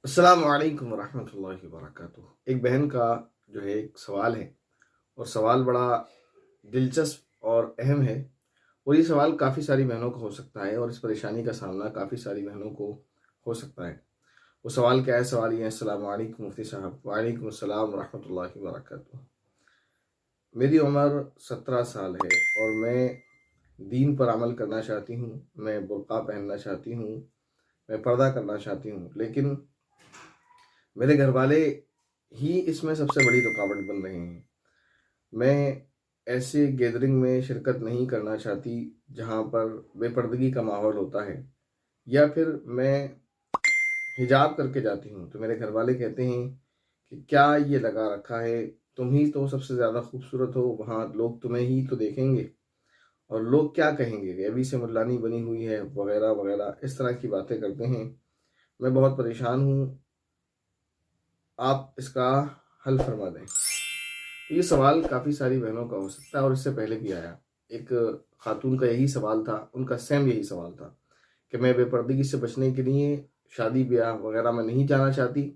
السلام علیکم ورحمۃ اللہ وبرکاتہ۔ ایک بہن کا جو ہے ایک سوال ہے، اور سوال بڑا دلچسپ اور اہم ہے، اور یہ سوال کافی ساری بہنوں کو ہو سکتا ہے، اور اس پریشانی کا سامنا کافی ساری بہنوں کو ہو سکتا ہے۔ وہ سوال کیا ہے؟ سوال یہ ہے: السلام علیکم مفتی صاحب۔ وعلیکم السلام ورحمۃ اللہ وبرکاتہ۔ میری عمر 17 سال ہے، اور میں دین پر عمل کرنا چاہتی ہوں، میں برقع پہننا چاہتی ہوں، میں پردہ کرنا چاہتی ہوں، لیکن میرے گھر والے ہی اس میں سب سے بڑی رکاوٹ بن رہے ہیں۔ میں ایسے گیدرنگ میں شرکت نہیں کرنا چاہتی جہاں پر بے پردگی کا ماحول ہوتا ہے، یا پھر میں حجاب کر کے جاتی ہوں تو میرے گھر والے کہتے ہیں کہ کیا یہ لگا رکھا ہے، تم ہی تو سب سے زیادہ خوبصورت ہو، وہاں لوگ تمہیں ہی تو دیکھیں گے، اور لوگ کیا کہیں گے کہ ابھی سے ملانی بنی ہوئی ہے، وغیرہ وغیرہ، اس طرح کی باتیں کرتے ہیں۔ میں بہت پریشان ہوں، آپ اس کا حل فرما دیں۔ تو یہ سوال کافی ساری بہنوں کا ہو سکتا ہے، اور اس سے پہلے بھی آیا۔ ایک خاتون کا یہی سوال تھا، ان کا سیم یہی سوال تھا کہ میں بے پردگی سے بچنے کے لیے شادی بیاہ وغیرہ میں نہیں جانا چاہتی،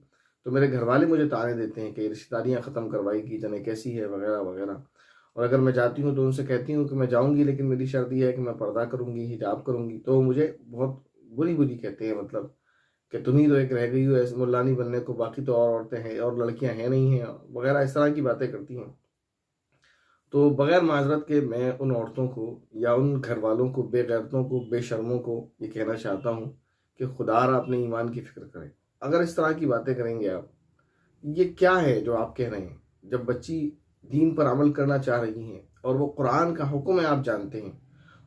تو میرے گھر والے مجھے طعنے دیتے ہیں کہ رشتہ داریاں ختم کروائی کی جانے کیسی ہے، وغیرہ وغیرہ۔ اور اگر میں جاتی ہوں تو ان سے کہتی ہوں کہ میں جاؤں گی، لیکن میری شرط یہ ہے کہ میں پردہ کروں گی، حجاب کروں گی، تو مجھے بہت بری بری کہتے ہیں، مطلب کہ تم ہی تو ایک رہ گئی ہو ایسے ملانی بننے کو، باقی تو اور عورتیں ہیں اور لڑکیاں ہیں نہیں ہیں، وغیرہ اس طرح کی باتیں کرتی ہیں۔ تو بغیر معذرت کے میں ان عورتوں کو یا ان گھر والوں کو، بے غیرتوں کو، بے شرموں کو یہ کہنا چاہتا ہوں کہ خدا را اپنے ایمان کی فکر کریں۔ اگر اس طرح کی باتیں کریں گے آپ، یہ کیا ہے جو آپ کہہ رہے ہیں؟ جب بچی دین پر عمل کرنا چاہ رہی ہیں اور وہ قرآن کا حکم ہے، آپ جانتے ہیں،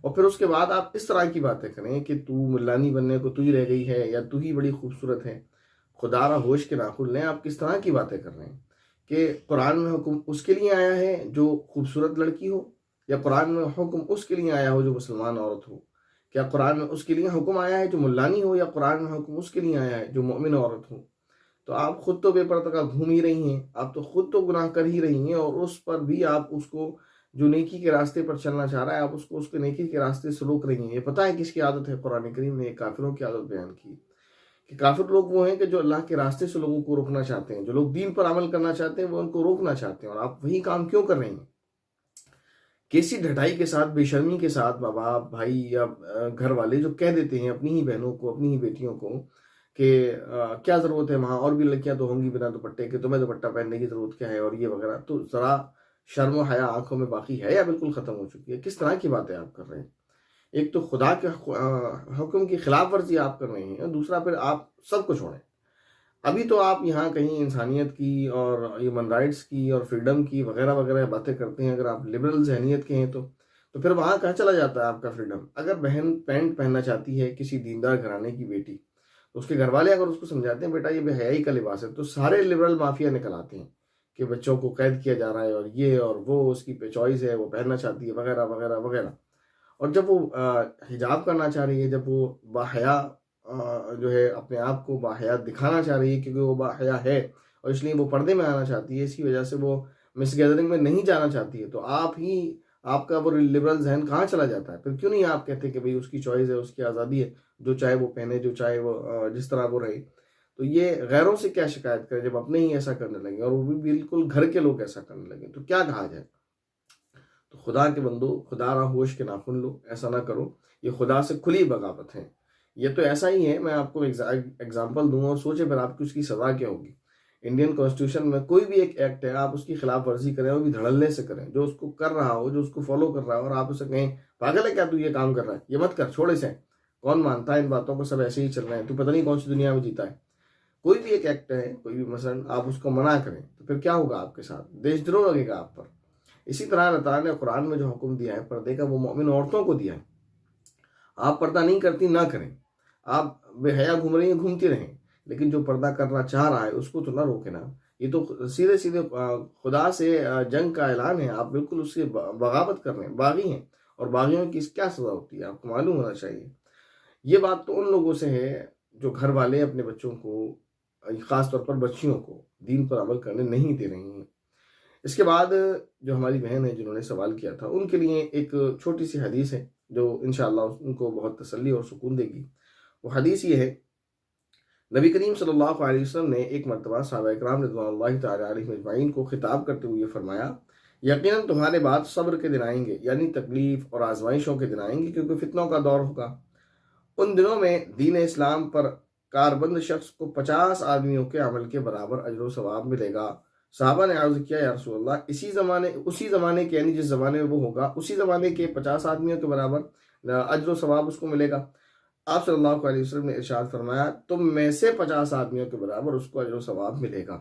اور پھر اس کے بعد آپ اس طرح کی باتیں کریں کہ تو ملانی بننے کو تو ہی رہ گئی ہے، یا تو ہی بڑی خوبصورت ہے۔ خدا را ہوش کے ناخن لیں، آپ کس طرح کی باتیں کر رہے ہیں؟ کہ قرآن میں حکم اس کے لیے آیا ہے جو خوبصورت لڑکی ہو، یا قرآن میں حکم اس کے لیے آیا ہو جو مسلمان عورت ہو؟ کیا قرآن میں اس کے لیے حکم آیا ہے جو ملانی ہو، یا قرآن میں حکم اس کے لیے آیا ہے جو مومن عورت ہو؟ تو آپ خود تو بے پردہ گھوم ہی رہی ہیں، آپ تو خود تو گناہ کر ہی رہی ہیں، اور اس پر بھی آپ اس کو جو نیکی کے راستے پر چلنا چاہ رہا ہے، آپ اس کو اس کے نیکی کے راستے سے روک رہی ہیں۔ یہ پتہ ہے کس کی عادت ہے؟ قرآن کریم نے کافروں کی عادت بیان کی کہ کافر لوگ وہ ہیں کہ جو اللہ کے راستے سے لوگوں کو روکنا چاہتے ہیں، جو لوگ دین پر عمل کرنا چاہتے ہیں وہ ان کو روکنا چاہتے ہیں، اور آپ وہی کام کیوں کر رہے ہیں؟ کیسی ڈھٹائی کے ساتھ، بے شرمی کے ساتھ ماں باپ، بھائی یا گھر والے جو کہہ دیتے ہیں اپنی ہی بہنوں کو، اپنی ہی بیٹیوں کو کہ کیا ضرورت ہے، وہاں اور بھی لڑکیاں تو ہوں گی بنا دوپٹے کے، تمہیں دوپٹہ پہننے کی ضرورت کیا ہے، اور یہ وغیرہ۔ تو ذرا شرم و حیا آنکھوں میں باقی ہے یا بالکل ختم ہو چکی ہے؟ کس طرح کی باتیں آپ کر رہے ہیں؟ ایک تو خدا کے حکم کی خلاف ورزی آپ کر رہے ہیں، اور دوسرا پھر آپ سب کو چھوڑیں۔ ابھی تو آپ یہاں کہیں انسانیت کی اور ہیومن رائٹس کی اور فریڈم کی وغیرہ وغیرہ باتیں کرتے ہیں۔ اگر آپ لبرل ذہنیت کے ہیں تو پھر وہاں کہاں چلا جاتا ہے آپ کا فریڈم؟ اگر بہن پینٹ پہننا چاہتی ہے کسی دیندار گھرانے کی بیٹی، تو اس کے گھر والے اگر اس کو سمجھاتے ہیں بیٹا یہ بے حیائی کا لباس ہے، تو سارے لبرل مافیا نکل آتے ہیں کہ بچوں کو قید کیا جا رہا ہے، اور یہ اور وہ، اس کی چوائس ہے، وہ پہننا چاہتی ہے، وغیرہ وغیرہ وغیرہ۔ اور جب وہ حجاب کرنا چاہ رہی ہے، جب وہ باحیا جو ہے اپنے آپ کو باحیا دکھانا چاہ رہی ہے، کیونکہ وہ باحیا ہے اور اس لیے وہ پردے میں آنا چاہتی ہے، اسی وجہ سے وہ مس گیدرنگ میں نہیں جانا چاہتی ہے، تو آپ کا وہ لبرل ذہن کہاں چلا جاتا ہے؟ پھر کیوں نہیں آپ کہتے کہ بھئی اس کی چوائس ہے، اس کی آزادی ہے، جو چاہے وہ پہنے، جو چاہے وہ جس طرح وہ رہے؟ تو یہ غیروں سے کیا شکایت کرے جب اپنے ہی ایسا کرنے لگیں، اور وہ بھی بالکل گھر کے لوگ ایسا کرنے لگیں، تو کیا کہا جائے؟ تو خدا کے بندو، خدا را ہوش کے ناخن لو، ایسا نہ کرو، یہ خدا سے کھلی بغاوت ہے۔ یہ تو ایسا ہی ہے، میں آپ کو ایگزامپل دوں اور سوچیں پھر آپ کی اس کی سزا کیا ہوگی۔ انڈین کانسٹیٹیوشن میں کوئی بھی ایک ایکٹ ہے، آپ اس کی خلاف ورزی کریں، وہ بھی دھڑلے سے کریں، جو اس کو کر رہا ہو، جو اس کو فالو کر رہا ہو، اور آپ اسے کہیں پاگل ہے کیا تو یہ کام کر رہا ہے، یہ مت کر، چھوڑ اسے، کون مانتا ہے ان باتوں کو، سب ایسے ہی چل رہے ہیں، تو پتہ نہیں کون سی دنیا میں جیتا ہے۔ کوئی بھی ایک ایکٹ ہے، کوئی بھی مثلا آپ اس کو منع کریں تو پھر کیا ہوگا آپ کے ساتھ؟ دیش دروہ لگے گا آپ پر۔ اسی طرح اللہ تعالیٰ نے قرآن میں جو حکم دیا ہے پردے کا، وہ مومن عورتوں کو دیا ہے۔ آپ پردہ نہیں کرتی، نہ کریں، آپ بے حیا گھوم رہی ہیں، گھومتی رہیں، لیکن جو پردہ کرنا چاہ رہا ہے اس کو تو نہ روکے نا۔ یہ تو سیدھے سیدھے خدا سے جنگ کا اعلان ہے، آپ بالکل اس سے بغاوت کر رہے ہیں، باغی ہیں، اور باغیوں کی کیا سزا ہوتی ہے آپ کو معلوم ہونا چاہیے۔ یہ بات تو ان لوگوں سے ہے جو گھر والے اپنے بچوں کو، خاص طور پر بچیوں کو، دین پر عمل کرنے نہیں دے رہی ہیں۔ اس کے بعد جو ہماری بہن ہے جنہوں نے سوال کیا تھا، ان کے لیے ایک چھوٹی سی حدیث ہے جو انشاءاللہ ان کو بہت تسلی اور سکون دے گی۔ وہ حدیث یہ ہے نبی کریم صلی اللہ علیہ وسلم نے ایک مرتبہ صحابہ اکرام رضوان اللہ تعالی علیہم اجمعین کو خطاب کرتے ہوئے فرمایا، یقیناً تمہارے بعد صبر کے دن آئیں گے، یعنی تکلیف اور آزمائشوں کے دن آئیں گے، کیونکہ فتنوں کا دور ہوگا۔ ان دنوں میں دین اسلام پر کاربند شخص کو 50 آدمیوں کے عمل کے برابر اجر و ثواب ملے گا۔ صحابہ نے عرض کیا، یا رسول اللہ، اسی زمانے کے، یعنی جس زمانے میں وہ ہوگا، اسی زمانے کے 50 آدمیوں کے برابر اجر و ثواب اس کو ملے گا؟ آپ صلی اللہ علیہ وسلم نے ارشاد فرمایا، تم میں سے 50 آدمیوں کے برابر اس کو اجر و ثواب ملے گا۔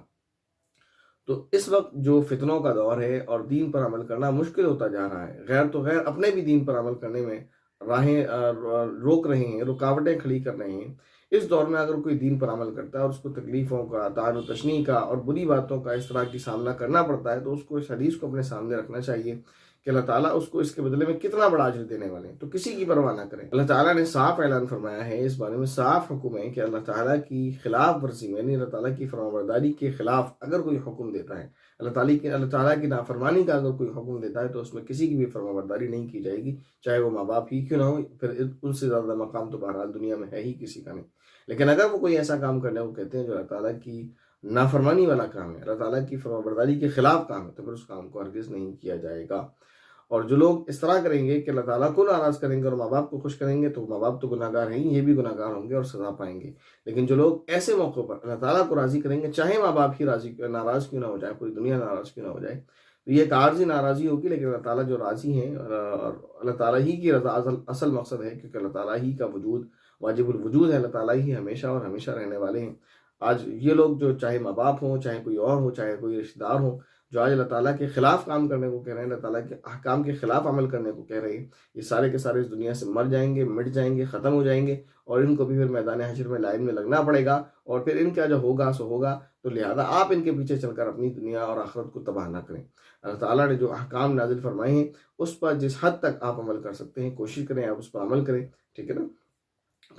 تو اس وقت جو فتنوں کا دور ہے اور دین پر عمل کرنا مشکل ہوتا جا رہا ہے، غیر تو غیر اپنے بھی دین پر عمل کرنے میں راہیں روک رہے ہیں، رکاوٹیں کھڑی کر رہے ہیں۔ اس دور میں اگر کوئی دین پر عمل کرتا ہے اور اس کو تکلیفوں کا، طعن و تشنیع کا اور بری باتوں کا اس طرح کی سامنا کرنا پڑتا ہے، تو اس کو اس حدیث کو اپنے سامنے رکھنا چاہیے کہ اللہ تعالیٰ اس کو اس کے بدلے میں کتنا بڑا اجر دینے والے ہیں، تو کسی کی پرواہ نہ کریں۔ اللہ تعالیٰ نے صاف اعلان فرمایا ہے، اس بارے میں صاف حکم ہے کہ اللہ تعالیٰ کی خلاف ورزی میں، یعنی اللہ تعالیٰ کی فرمانبرداری کے خلاف اگر کوئی حکم دیتا ہے، اللہ تعالیٰ کی نافرمانی کا اگر کوئی حکم دیتا ہے، تو اس میں کسی کی بھی فرمانبرداری نہیں کی جائے گی، چاہے وہ ماں باپ ہی کیوں نہ ہو۔ پھر ان سے زیادہ مقام تو بہرحال دنیا میں ہے ہی کسی کا نہیں۔ لیکن اگر وہ کوئی ایسا کام کرنے کو کہتے ہیں جو اللہ تعالیٰ کی نافرمانی والا کام ہے، اللہ تعالیٰ کی فرمانبرداری کے خلاف کام ہے، تو پھر اس کام کو ہرگز نہیں کیا جائے گا۔ اور جو لوگ اس طرح کریں گے کہ اللہ تعالیٰ کو ناراض کریں گے اور ماں باپ کو خوش کریں گے، تو ماں باپ تو گناہ گار ہیں، یہ بھی گناہ گار ہوں گے اور سزا پائیں گے۔ لیکن جو لوگ ایسے موقع پر اللہ تعالیٰ کو راضی کریں گے، چاہے ماں باپ ہی ناراض کیوں نہ ہو جائے، پوری دنیا ناراض کیوں نہ ہو جائے، تو یہ ایک عارضی ناراضی ہوگی، لیکن اللہ تعالیٰ جو راضی ہیں اور اللہ تعالیٰ ہی کی رضا اصل مقصد ہے، کیونکہ اللہ تعالیٰ ہی کا وجود واجب الوجود ہے، اللہ تعالیٰ ہی ہمیشہ اور ہمیشہ رہنے والے ہیں۔ آج یہ لوگ جو چاہے ماں باپ ہوں، چاہے کوئی اور ہو، چاہے کوئی رشتہ دار ہوں، جو آج اللہ تعالیٰ کے خلاف کام کرنے کو کہہ رہے ہیں، اللہ تعالیٰ کے احکام کے خلاف عمل کرنے کو کہہ رہے ہیں، یہ سارے کے سارے اس دنیا سے مر جائیں گے، مٹ جائیں گے، ختم ہو جائیں گے، اور ان کو بھی پھر میدان حشر میں لائن میں لگنا پڑے گا، اور پھر ان کا جو ہوگا سو ہوگا۔ تو لہذا آپ ان کے پیچھے چل کر اپنی دنیا اور آخرت کو تباہ نہ کریں۔ اللہ تعالیٰ نے جو احکام نازل فرمائے ہیں، اس پر جس حد تک آپ عمل کر سکتے ہیں کوشش کریں آپ اس پر عمل کریں، ٹھیک ہے نا؟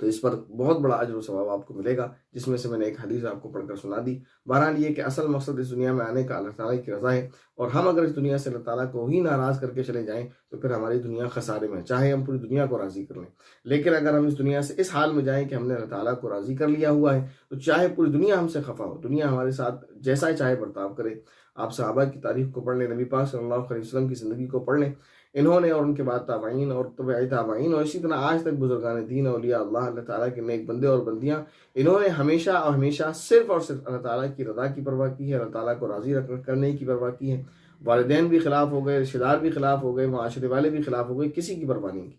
تو اس پر بہت بڑا اجر و ثواب آپ کو ملے گا، جس میں سے میں نے ایک حدیث آپ کو پڑھ کر سنا دی۔ بہرحال یہ کہ اصل مقصد اس دنیا میں آنے کا اللہ تعالیٰ کی رضا ہے، اور ہم اگر اس دنیا سے اللہ تعالیٰ کو ہی ناراض کر کے چلے جائیں تو پھر ہماری دنیا خسارے میں، چاہے ہم پوری دنیا کو راضی کر لیں۔ لیکن اگر ہم اس دنیا سے اس حال میں جائیں کہ ہم نے اللہ تعالیٰ کو راضی کر لیا ہوا ہے، تو چاہے پوری دنیا ہم سے خفا ہو، دنیا ہمارے ساتھ جیسا چاہے برتاؤ کرے۔ آپ صحابہ کی تاریخ کو پڑھ لیں، نبی پاک صلی اللہ علیہ وسلم کی زندگی کو پڑھ لیں، انہوں نے اور ان کے بعد تابعین اور تبع تابعین اور اسی طرح آج تک بزرگان دین، اولیاء اللہ تعالیٰ کے نیک بندے اور بندیاں، انہوں نے ہمیشہ اور ہمیشہ صرف اور صرف اللہ تعالیٰ کی رضا کی پرواہ کی ہے، اللہ تعالیٰ کو راضی کرنے کی پرواہ کی ہے۔ والدین بھی خلاف ہو گئے، رشتہ دار بھی خلاف ہو گئے، معاشرے والے بھی خلاف ہو گئے، کسی کی پرواہ نہیں کی۔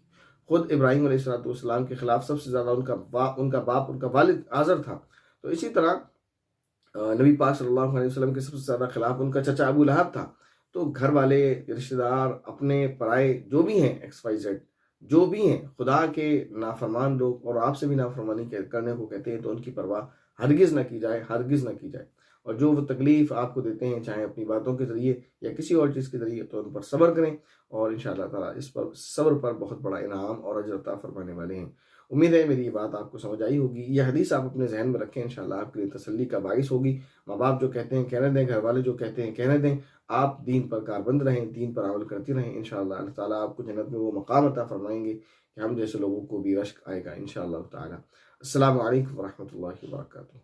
خود ابراہیم علیہ السلام کے خلاف سب سے زیادہ ان کا باپ ان کا والد آزر تھا، تو اسی طرح نبی پاک صلی اللہ علیہ وسلم کے سب سے زیادہ خلاف ان کا چچا ابو لہب تھا۔ تو گھر والے، رشتہ دار، اپنے پرائے جو بھی ہیں، ایکس وائی زیڈ جو بھی ہیں، خدا کے نافرمان لوگ اور آپ سے بھی نافرمانی کرنے کو کہتے ہیں، تو ان کی پرواہ ہرگز نہ کی جائے، ہرگز نہ کی جائے۔ اور جو وہ تکلیف آپ کو دیتے ہیں، چاہے اپنی باتوں کے ذریعے یا کسی اور چیز کے ذریعے، تو ان پر صبر کریں، اور انشاءاللہ تعالیٰ اس پر صبر پر بہت بڑا انعام اور اجر عطا فرمانے والے ہیں۔ امید ہے میری یہ بات آپ کو سمجھ آئی ہوگی، یہ حدیث آپ اپنے ذہن میں رکھیں، انشاءاللہ آپ کے لیے تسلی کا باعث ہوگی۔ ماں باپ جو کہتے ہیں کہنے دیں، گھر والے جو کہتے ہیں کہنے دیں، آپ دین پر کاربند رہیں، دین پر عمل کرتی رہیں، انشاءاللہ اللہ تعالیٰ آپ کو جنت میں وہ مقام عطا فرمائیں گے کہ ہم جیسے لوگوں کو بھی رشک آئے گا انشاءاللہ تعالیٰ۔ السلام علیکم ورحمۃ اللہ وبرکاتہ۔